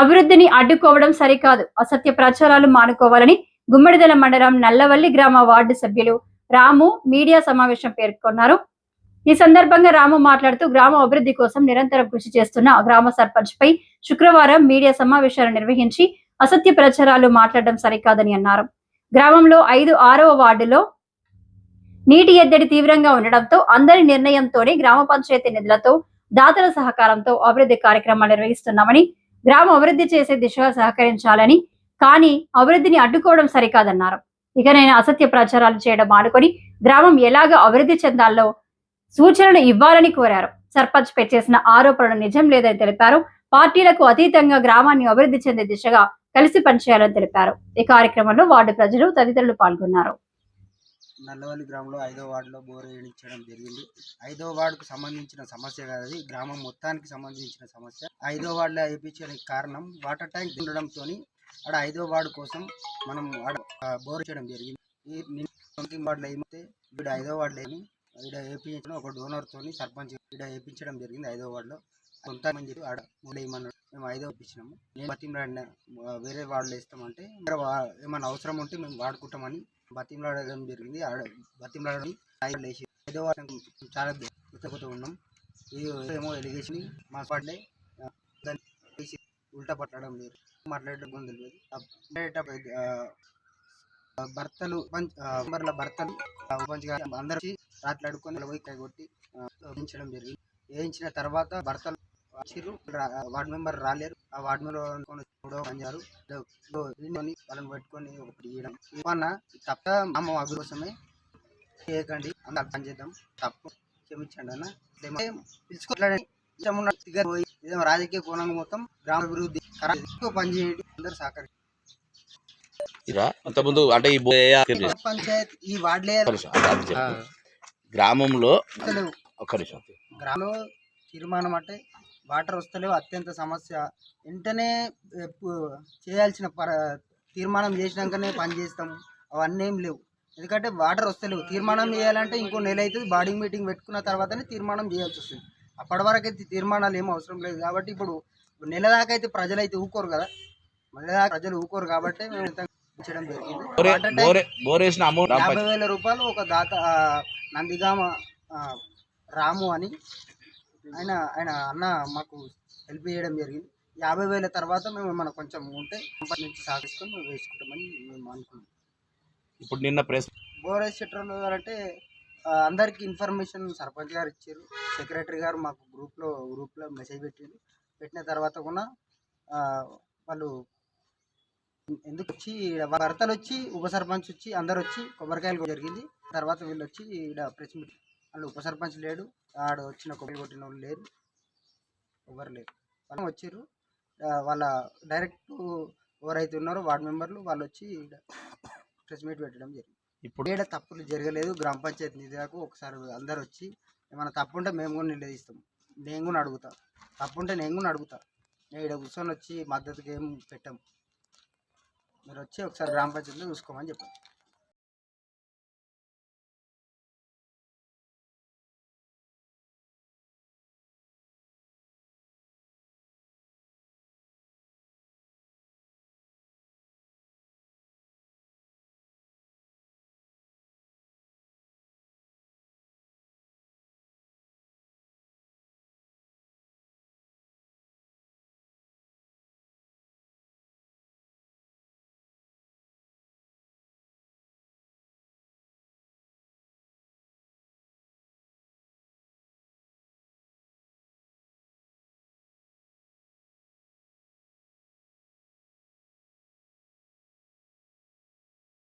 అభివృద్ధిని అడ్డుకోవడం సరికాదు, అసత్య ప్రచారాలు మానుకోవాలని గుమ్మడిదల మండలం నల్లవల్లి గ్రామ వార్డు సభ్యులు రాము మీడియా సమావేశం పేర్కొన్నారు. ఈ సందర్భంగా రాము మాట్లాడుతూ గ్రామ అభివృద్ధి కోసం నిరంతరం కృషి చేస్తున్న గ్రామ సర్పంచ్ పై శుక్రవారం మీడియా సమావేశాలు నిర్వహించి అసత్య ప్రచారాలు మాట్లాడడం సరికాదని అన్నారు. గ్రామంలో 5-6వ వార్డులో నీటి ఎద్దడి తీవ్రంగా ఉండడంతో అందరి నిర్ణయంతోనే గ్రామ పంచాయతీ నిధులతో దాతల సహకారంతో అభివృద్ధి కార్యక్రమాలు నిర్వహిస్తున్నామని, గ్రామ అభివృద్ధి చేసే దిశగా సహకరించాలని, కానీ అభివృద్ధిని అడ్డుకోవడం సరికాదన్నారు. ఇక నేను అసత్య ప్రచారాలు చేయడం మానుకొని గ్రామం ఎలాగ అభివృద్ధి చెందాలో సూచనలు ఇవ్వాలని కోరారు. సర్పంచ్ పై చేసిన ఆరోపణలు నిజం లేదని తెలిపారు. పార్టీలకు అతీతంగా గ్రామాన్ని అభివృద్ధి చెందే దిశగా కలిసి పనిచేయాలని తెలిపారు. ఈ కార్యక్రమంలో వార్డు ప్రజలు తదితరులు పాల్గొన్నారు. నల్లవల్లి గ్రామంలో 5వ వార్డులో బోర్ వేయించడం జరిగింది. 5వ వార్డుకు సంబంధించిన సమస్య కాదు, గ్రామం మొత్తానికి సంబంధించిన సమస్య. 5వ వార్డులో వేయించడానికి కారణం వాటర్ ట్యాంక్ ఉండడంతో ఆడ 5వ వార్డు కోసం మనం ఆడ బోర్ చేయడం జరిగింది. ఈ వార్డులో ఏమైతే ఇక్కడ 5వ వార్డులో ఇక్కడ వేయించడం ఒక డోనర్తో సర్పంచ్ ఇక్కడ వేయించడం జరిగింది. 5వ వార్డులో సొంత మంది ఆడ మూడేయమన్నాడు. మేము 5వ ఇప్పించినాము. నేను బతిమలాడిన వేరే వార్డులో ఇస్తామంటే ఏమైనా అవసరం ఉంటే మేము వాడుకుంటామని బతిమలాడడం జరిగింది. బతిమలాడడం 5వ వార్డు చాలా కృతజ్ఞత ఉన్నాం. ఏమో ఎలిగేషన్ మా వార్డులే ఉల్టా పట్టడం లేదు, మాట్లాడడం తెలియదు. భర్తలు భర్తలు అందరికీ రాట్లాడుకొని పోయి కైగొట్టి వేయించడం జరిగింది. వేయించిన తర్వాత భర్తలు వార్డు మెంబర్ రాలేరు. ఆ వార్డు మెంబర్ పనిచారు వాళ్ళని పెట్టుకొని ఒకటి ఇవ్వడం ఏమన్నా తప్ప అమ్మ అభివృద్ధి కోసమే చేయకండి, అందరు పని చేద్దాం, తప్పు క్షమించండి అన్న. పిలుచుకోవాలని రాజకీయ కోణంగా మొత్తం గ్రామ అభివృద్ధి పని చేయండి, అందరు సహకరించి పంచాయత్ ఈ వార్డులే గ్రామంలో గ్రామంలో తీర్మానం అంటే వాటర్ వస్తలేవు, అత్యంత సమస్య. వెంటనే చేయాల్సిన తీర్మానం చేసినాకనే పని చేస్తాము, అవన్నీ ఏం లేవు. ఎందుకంటే వాటర్ వస్తలేవు. తీర్మానం చేయాలంటే ఇంకో నెల అవుతుంది. బాడీ మీటింగ్ పెట్టుకున్న తర్వాతనే తీర్మానం చేయాల్సి వస్తుంది. అప్పటి వరకు అయితే తీర్మానాలు ఏమీ అవసరం లేదు. కాబట్టి ఇప్పుడు నెల దాకా అయితే ప్రజలు అయితే ఊరుకోరు కదా, నెల దాకా ప్రజలు ఊరుకోరు. కాబట్టి మేము ఎంత చేయడం జరిగింది. 50,000 రూపాయలు ఒక దాత నందిగామ రాము అని ఆయన అన్న మాకు హెల్ప్ చేయడం జరిగింది. 50,000 తర్వాత మేము ఏమైనా కొంచెం ఉంటే కంపెనీ నుంచి సాధించుకొని మేము వేసుకుంటామని మేము అనుకున్నాం. ఇప్పుడు నిన్న ప్రెస్ బోర్ వేసేటోళ్ళు అంటే అందరికీ ఇన్ఫర్మేషన్ సర్పంచ్ గారు ఇచ్చారు. సెక్రటరీ గారు మాకు గ్రూప్లో మెసేజ్ పెట్టిన తర్వాత కూడా వాళ్ళు ఎందుకు వచ్చి భర్తలు వచ్చి ఉప సర్పంచ్ వచ్చి అందరు వచ్చి కొబ్బరికాయలు జరిగింది. తర్వాత వీళ్ళు వచ్చి ఇక్కడ ప్రెస్ మీట్ వాళ్ళు ఉప సర్పంచ్ లేడు, ఆడ వచ్చిన కొబ్బరి కొట్టిన వాళ్ళు లేరు, ఎవరు లేరు. వాళ్ళు వచ్చారు. వాళ్ళ డైరెక్ట్ ఎవరైతే ఉన్నారో వార్డు మెంబర్లు వాళ్ళు వచ్చి ప్రెస్ మీట్ పెట్టడం జరిగింది. ఇప్పుడు ఏడ తప్పులు జరగలేదు. గ్రామ పంచాయతీ నిధులకు ఒకసారి అందరు వచ్చి ఏమైనా తప్పు ఉంటే మేము కూడా నిలదీస్తాం. నేను కూడా అడుగుతా, తప్పు ఉంటే నేను కూడా అడుగుతా. నేను ఇక్కడ కూర్చొని వచ్చి మద్దతుకి ఏం పెట్టాము. మీరు వచ్చి ఒకసారి గ్రామ పంచాయతీలో చూసుకోమని చెప్పాను.